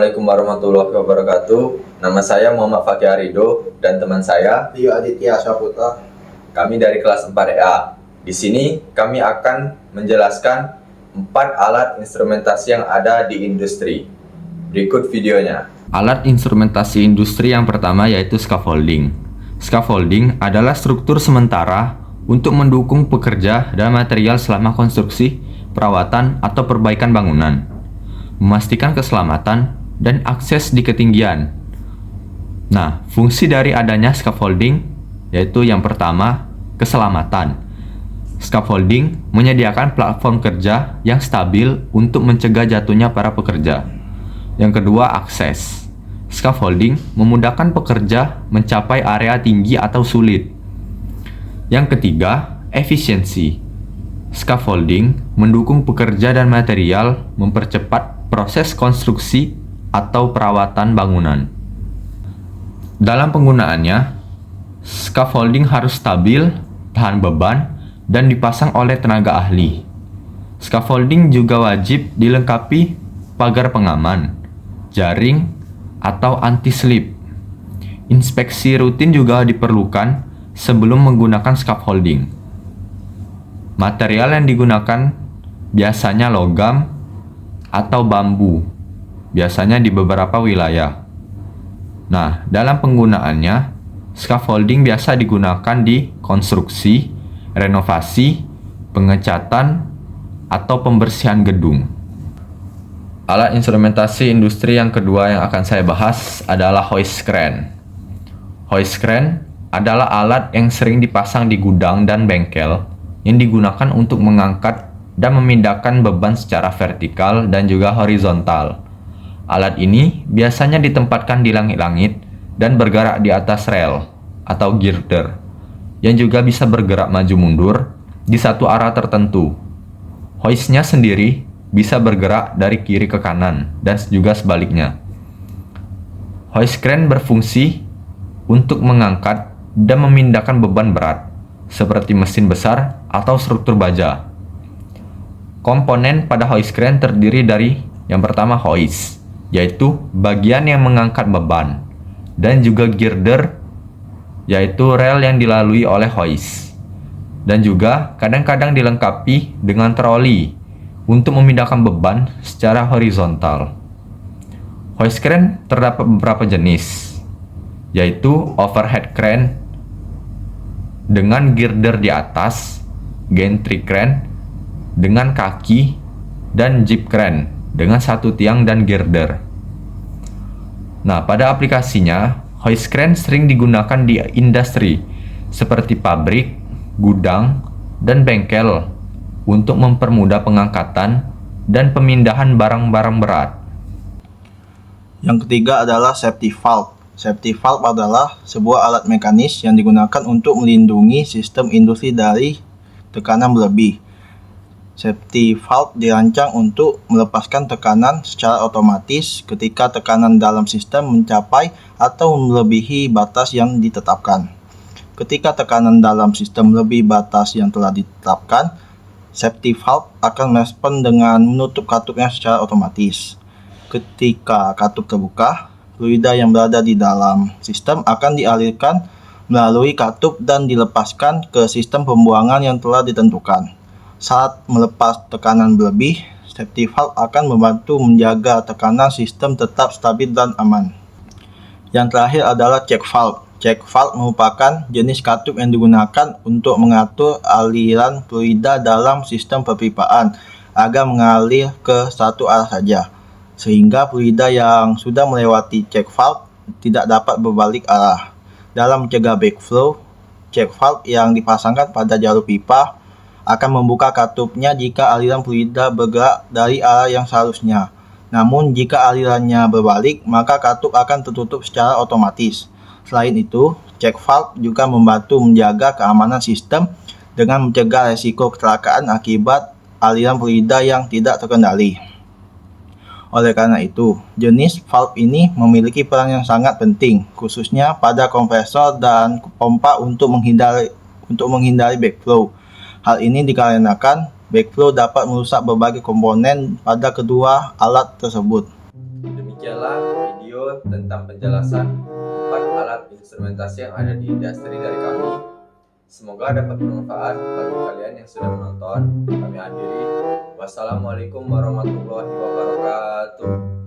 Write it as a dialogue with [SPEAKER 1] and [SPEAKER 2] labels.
[SPEAKER 1] Assalamualaikum warahmatullahi wabarakatuh. Nama saya Muhammad Fakih Arido dan teman saya
[SPEAKER 2] Rio Aditya Saputra.
[SPEAKER 1] Kami dari kelas 4A. Di sini kami akan menjelaskan 4 alat instrumentasi yang ada di industri. Berikut videonya. Alat instrumentasi industri yang pertama yaitu scaffolding. Scaffolding adalah struktur sementara untuk mendukung pekerja dan material selama konstruksi, perawatan, atau perbaikan bangunan, memastikan keselamatan dan akses di ketinggian. Nah, fungsi dari adanya scaffolding yaitu yang pertama, keselamatan. Scaffolding menyediakan platform kerja yang stabil untuk mencegah jatuhnya para pekerja. Yang kedua, akses. Scaffolding memudahkan pekerja mencapai area tinggi atau sulit. Yang ketiga, efisiensi. Scaffolding mendukung pekerja dan material mempercepat proses konstruksi atau perawatan bangunan. Dalam penggunaannya, scaffolding harus stabil, tahan beban, dan dipasang oleh tenaga ahli. Scaffolding juga wajib dilengkapi pagar pengaman, jaring, atau anti-slip. Inspeksi rutin juga diperlukan sebelum menggunakan scaffolding. Material yang digunakan biasanya logam atau bambu, biasanya di beberapa wilayah. Nah, dalam penggunaannya, scaffolding biasa digunakan di konstruksi, renovasi, pengecatan, atau pembersihan gedung. Alat instrumentasi industri yang kedua yang akan saya bahas adalah hoist crane. Hoist crane adalah alat yang sering dipasang di gudang dan bengkel yang digunakan untuk mengangkat dan memindahkan beban secara vertikal dan juga horizontal. Alat ini biasanya ditempatkan di langit-langit dan bergerak di atas rel atau girder, yang juga bisa bergerak maju mundur di satu arah tertentu. Hoistnya sendiri bisa bergerak dari kiri ke kanan dan juga sebaliknya. Hoist crane berfungsi untuk mengangkat dan memindahkan beban berat seperti mesin besar atau struktur baja. Komponen pada hoist crane terdiri dari yang pertama hoist, yaitu bagian yang mengangkat beban, dan juga girder, yaitu rel yang dilalui oleh hoist, dan juga kadang-kadang dilengkapi dengan troli untuk memindahkan beban secara horizontal. Hoist crane terdapat beberapa jenis, yaitu overhead crane dengan girder di atas, gantry crane dengan kaki, dan jeep crane dengan satu tiang dan girder. Nah, pada aplikasinya, hoist crane sering digunakan di industri seperti pabrik, gudang, dan bengkel untuk mempermudah pengangkatan dan pemindahan barang-barang berat.
[SPEAKER 2] Yang ketiga adalah safety valve. Safety valve adalah sebuah alat mekanis yang digunakan untuk melindungi sistem industri dari tekanan berlebih. Safety valve dirancang untuk melepaskan tekanan secara otomatis ketika tekanan dalam sistem mencapai atau melebihi batas yang ditetapkan. Ketika tekanan dalam sistem melebihi batas yang telah ditetapkan, safety valve akan merespon dengan menutup katupnya secara otomatis. Ketika katup terbuka, fluida yang berada di dalam sistem akan dialirkan melalui katup dan dilepaskan ke sistem pembuangan yang telah ditentukan. Saat melepas tekanan berlebih, safety valve akan membantu menjaga tekanan sistem tetap stabil dan aman. Yang terakhir adalah check valve. Check valve merupakan jenis katup yang digunakan untuk mengatur aliran fluida dalam sistem perpipaan agar mengalir ke satu arah saja, sehingga fluida yang sudah melewati check valve tidak dapat berbalik arah. Dalam mencegah backflow, check valve yang dipasangkan pada jalur pipa akan membuka katupnya jika aliran fluida bergerak dari arah yang seharusnya. Namun jika alirannya berbalik, maka katup akan tertutup secara otomatis. Selain itu, check valve juga membantu menjaga keamanan sistem dengan mencegah resiko kecelakaan akibat aliran fluida yang tidak terkendali. Oleh karena itu, jenis valve ini memiliki peran yang sangat penting, khususnya pada kompresor dan pompa untuk menghindari backflow. Hal ini dikarenakan backflow dapat merusak berbagai komponen pada kedua alat tersebut.
[SPEAKER 1] Demikian Demikianlah video tentang penjelasan 4 alat instrumentasi yang ada di industri dari kami. Semoga dapat bermanfaat bagi kalian yang sudah menonton. Kami akhiri. Wassalamualaikum warahmatullahi wabarakatuh.